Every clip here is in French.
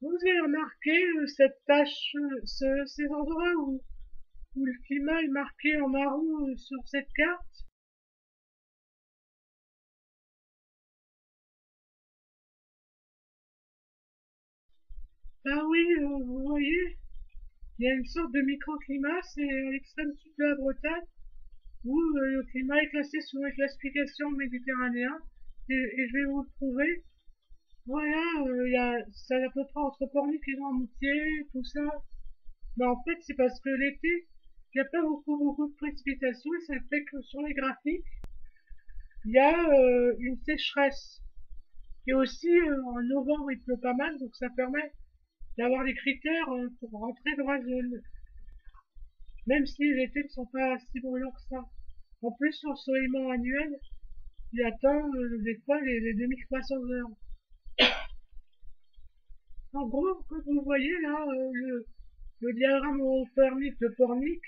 Vous avez remarqué cette tache, ces endroits où le climat est marqué en marron sur cette carte? Ah oui, vous voyez, il y a une sorte de microclimat, c'est à l'extrême sud de la Bretagne, où le climat est classé sous la classification méditerranéen, et je vais vous le prouver. Voilà, c'est à peu près entre Pornic et Noirmoutier, tout ça. Mais en fait, c'est parce que l'été, il n'y a pas beaucoup de précipitations, et ça fait que sur les graphiques, il y a une sécheresse. Et aussi, en novembre, il pleut pas mal, donc ça permet d'avoir des critères pour rentrer dans la zone, même si les étés ne sont pas si brûlants que ça. En plus, l'ensoleillement annuel, il atteint des fois les 2300 heures. En gros, comme vous voyez là, le diagramme thermique de Pornic,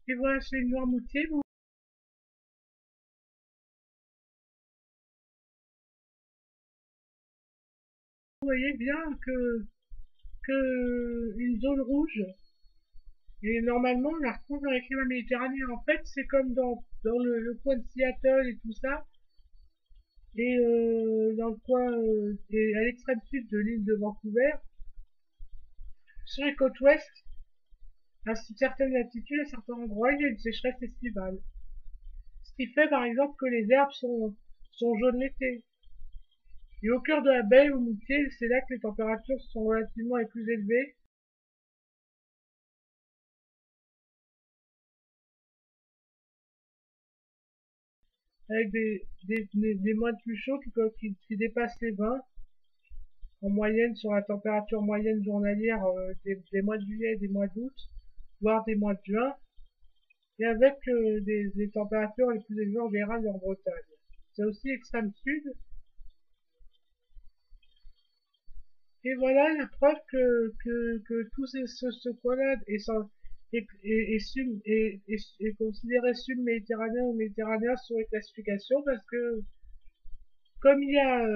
et voilà, c'est une Noirmoutier, vous voyez bien que une zone rouge, et normalement, on la retrouve dans les climats méditerranéens. En fait, c'est comme dans le coin de Seattle et tout ça, et dans le coin, et à l'extrême sud de l'île de Vancouver, sur les côtes ouest, à certaines latitudes, à certains endroits, il y a une sécheresse estivale. Ce qui fait, par exemple, que les herbes sont jaunes l'été. Et au cœur de la baie ou Moutier, c'est là que les températures sont relativement les plus élevées, avec des mois de plus chauds qui dépassent les 20 en moyenne sur la température moyenne journalière des mois de juillet et des mois d'août, voire des mois de juin, et avec des températures les plus élevées en général en Bretagne. C'est aussi extrême sud, et voilà la preuve que tous ce coin-là est considéré sub-méditerranéen ou méditerranéen sur les classifications, parce que comme il y a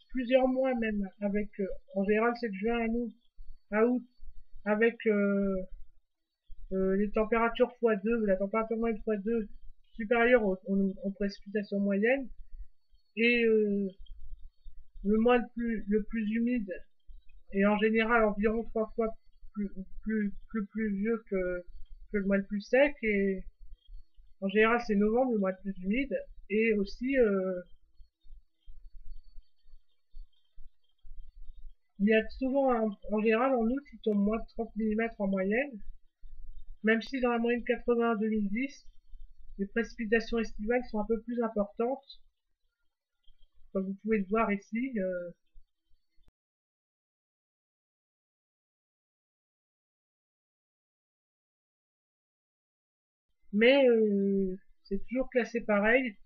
plusieurs mois même, avec en général c'est de juin à août, avec les températures x2, la température moyenne x2 supérieure aux précipitations moyennes, et le plus humide est en général environ 3 fois plus pluvieux que le mois le plus sec, et en général c'est novembre, le mois le plus humide, et aussi il y a souvent, en général en août, il tombe moins de 30 mm en moyenne, même si dans la moyenne 80-2010, les précipitations estivales sont un peu plus importantes, comme vous pouvez le voir ici. Mais c'est toujours classé pareil,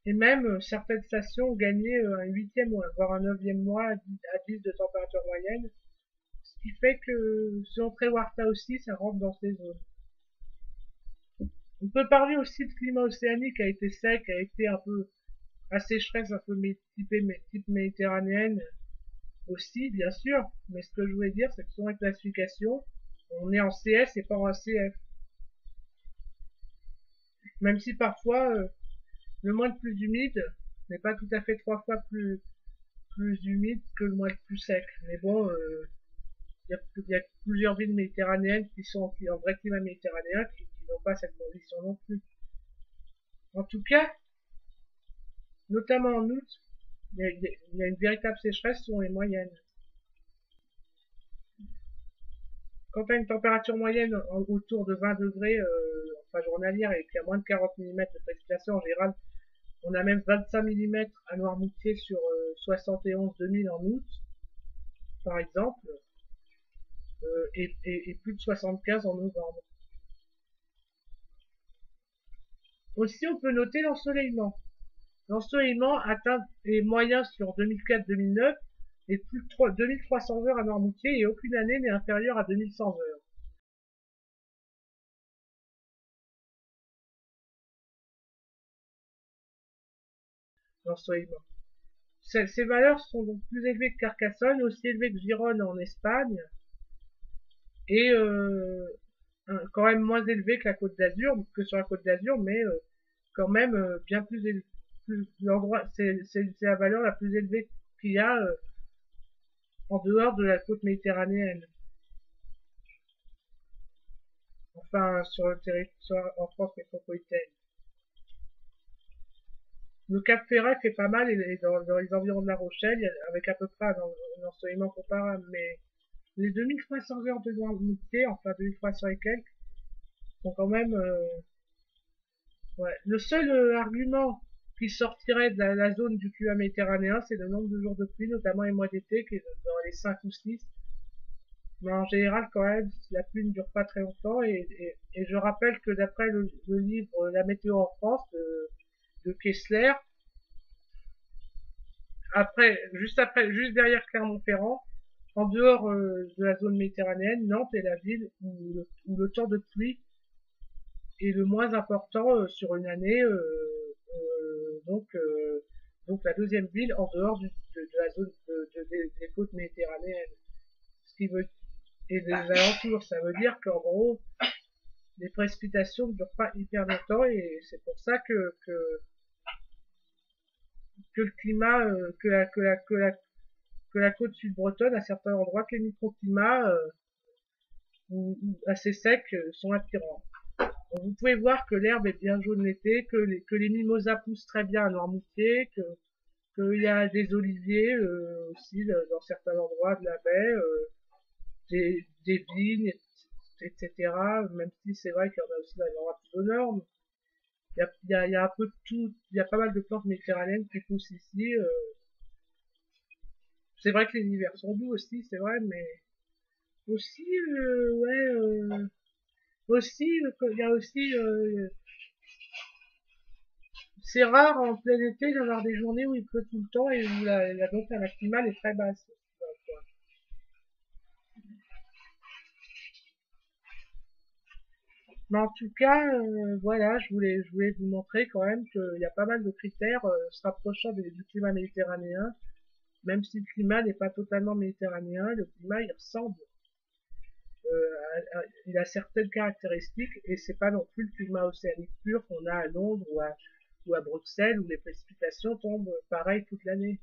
et même certaines stations ont gagné un huitième voire un neuvième mois à 10 de température moyenne, ce qui fait que selon Trewarta aussi, ça rentre dans ces zones. On peut parler aussi de climat océanique, a été sec, a été un peu à sécheresse, un peu type méditerranéenne aussi, bien sûr, mais ce que je voulais dire, c'est que selon la classification, on est en CS et pas en CF. Même si parfois, le mois le plus humide n'est pas tout à fait 3 fois plus humide que le mois le plus sec. Mais bon, y a plusieurs villes méditerranéennes qui sont en vrai climat méditerranéen qui n'ont pas cette condition non plus. En tout cas, notamment en août, il y a une véritable sécheresse selon les moyennes. Quand tu as une température moyenne autour de 20 degrés, enfin journalière, et qu'il y a moins de 40 mm de précipitation, en général, on a même 25 mm à Noirmoutier sur 71-2000 en août, par exemple, et plus de 75 en novembre. Aussi, on peut noter l'ensoleillement. L'ensoleillement atteint les moyens sur 2004-2009 et plus de 2300 heures à Noirmoutier, et aucune année n'est inférieure à 2100 heures. d'ensoleillement. Ces valeurs sont donc plus élevées que Carcassonne, aussi élevées que Gérone en Espagne, et quand même moins élevées que la Côte d'Azur, que sur la Côte d'Azur, mais quand même bien plus élevées. L'endroit, c'est la valeur la plus élevée qu'il y a en dehors de la côte méditerranéenne. Enfin, sur le territoire en France métropolitaine. Le Cap Ferrat fait pas mal, et dans les environs de La Rochelle, avec à peu près un ensoleillement comparable, mais les 2300 heures de nuitée, enfin 2300 et quelques, sont quand même... ouais. Le seul argument qui sortirait de la zone du climat méditerranéen, c'est le nombre de jours de pluie, notamment les mois d'été, qui est dans les 5 ou 6. Mais en général, quand même, la pluie ne dure pas très longtemps, et je rappelle que d'après le livre La météo en France de Kessler, juste derrière Clermont-Ferrand, en dehors de la zone méditerranéenne, Nantes est la ville où le temps de pluie est le moins important sur une année, donc la deuxième ville en dehors de la zone des côtes méditerranéennes. Ce qui veut, et des alentours, ça veut dire qu'en gros, les précipitations ne durent pas hyper longtemps, et c'est pour ça que le climat, que la côte sud bretonne, à certains endroits, que les microclimats ou assez secs sont attirants. Donc, vous pouvez voir que l'herbe est bien jaune l'été, que les mimosas poussent très bien à Noirmoutier, qu'il y a des oliviers aussi dans certains endroits de la baie, des vignes, etc. Même si c'est vrai qu'il y en a aussi dans les endroits plus au nord. Mais il y a un peu de tout, il y a pas mal de plantes méditerranéennes qui poussent ici. C'est vrai que les hivers sont doux aussi, c'est vrai, mais aussi, aussi, il y a aussi, c'est rare en plein été d'avoir des journées où il pleut tout le temps et où la dose maximale est très basse. Mais en tout cas, voilà, je voulais vous montrer quand même qu'il y a pas mal de critères se rapprochant du climat méditerranéen. Même si le climat n'est pas totalement méditerranéen, le climat il ressemble. Il a certaines caractéristiques, et c'est pas non plus le climat océanique pur qu'on a à Londres ou à Bruxelles, où les précipitations tombent pareil toute l'année.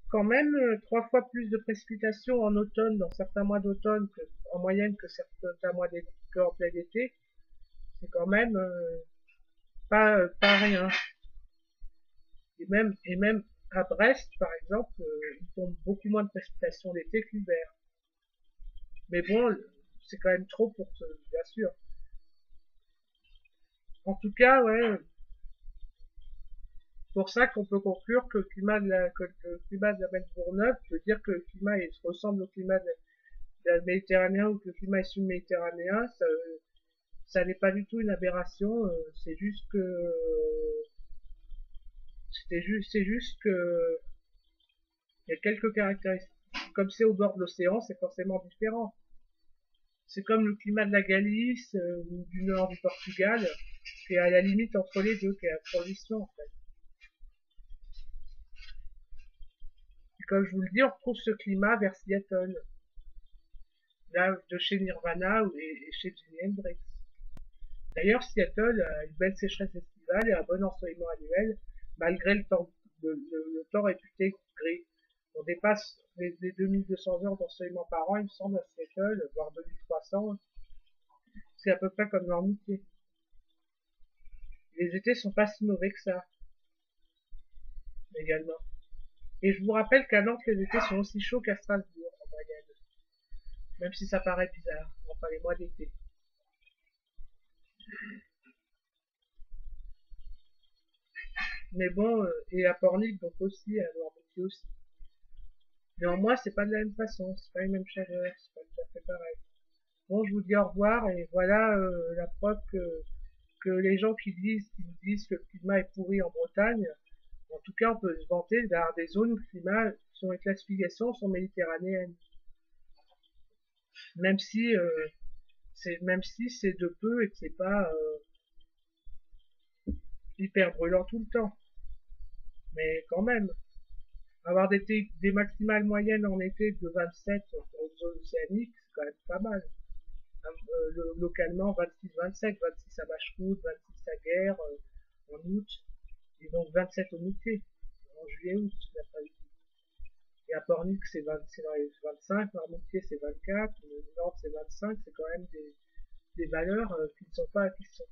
Quand même 3 fois plus de précipitations en automne, dans certains mois d'automne, en moyenne que certains mois d'été, qu'en plein été, c'est quand même pas rien. Et même à Brest, par exemple, il tombe beaucoup moins de précipitations l'été que l'hiver. Mais bon, c'est quand même trop bien sûr. En tout cas, ouais, pour ça qu'on peut conclure que le climat de la mer Bourneuf peut dire que le climat ressemble au climat de la Méditerranée, ou que le climat est sud-méditerranéen, ça n'est pas du tout une aberration, c'est juste que il y a quelques caractéristiques. Comme c'est au bord de l'océan, c'est forcément différent. C'est comme le climat de la Galice ou du nord du Portugal, qui est à la limite entre les deux, qui est à transition en fait. Et comme je vous le dis, on retrouve ce climat vers Seattle, là de chez Nirvana et chez Jimi Hendrix. D'ailleurs, Seattle a une belle sécheresse estivale et un bon ensoleillement annuel, malgré le temps réputé gris. On dépasse les 2200 heures d'ensoleillement par an, il me semble, à Seattle, voire 2300. C'est à peu près comme Noirmoutier. Les étés sont pas si mauvais que ça, également. Et je vous rappelle qu'à Nantes, les étés sont aussi chauds qu'à Strasbourg, en moyenne. Même si ça paraît bizarre, enfin les mois d'été. Mais bon, et à Pornic, donc aussi, à Noirmoutier aussi. Néanmoins, c'est pas de la même façon, c'est pas les mêmes chaleurs, c'est pas tout à fait pareil. Bon, je vous dis au revoir, et voilà la preuve que les gens qui nous disent que le climat est pourri en Bretagne, en tout cas, on peut se vanter d'avoir des zones où le climat, sur les classifications, sont méditerranéennes. Même si, même si c'est de peu et que c'est pas hyper brûlant tout le temps. Mais quand même, avoir des maximales moyennes en été de 27 pour une zone océanique, c'est quand même pas mal. Localement, 26-27, 26 à Machecoute, 26 à Guerre en août, et donc 27 au Mouquet, en juillet-août, l'après-midi. Et à Pornic, c'est dans les 25, Marmoutier, c'est 24, Nantes, c'est 25, c'est quand même des valeurs qui ne sont pas, qui sont,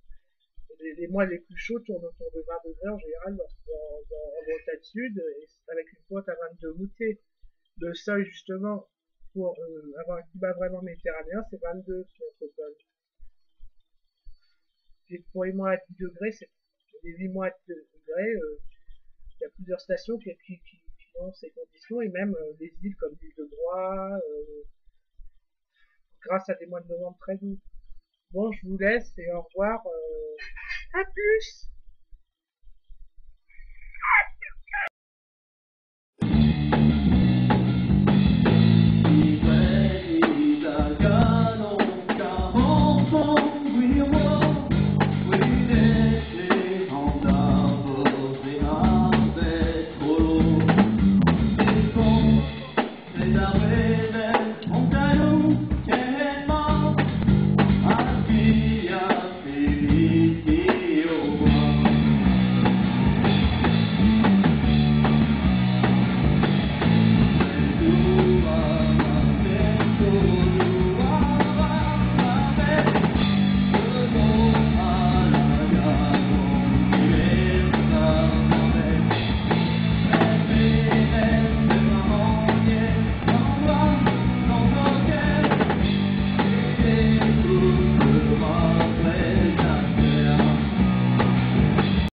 les mois les plus chauds tournent autour de 20 degrés en général en Bretagne Sud, et avec une pointe à 22 Moutier. Le seuil, justement, pour avoir un climat vraiment méditerranéen, c'est 22 sur Métropole. Et pour les mois à 10 degrés, c'est les 8 mois à 10 degrés, il y a plusieurs stations qui ont ces conditions, et même des îles comme l'île de Groix, grâce à des mois de novembre très doux. Bon, je vous laisse et au revoir. À plus!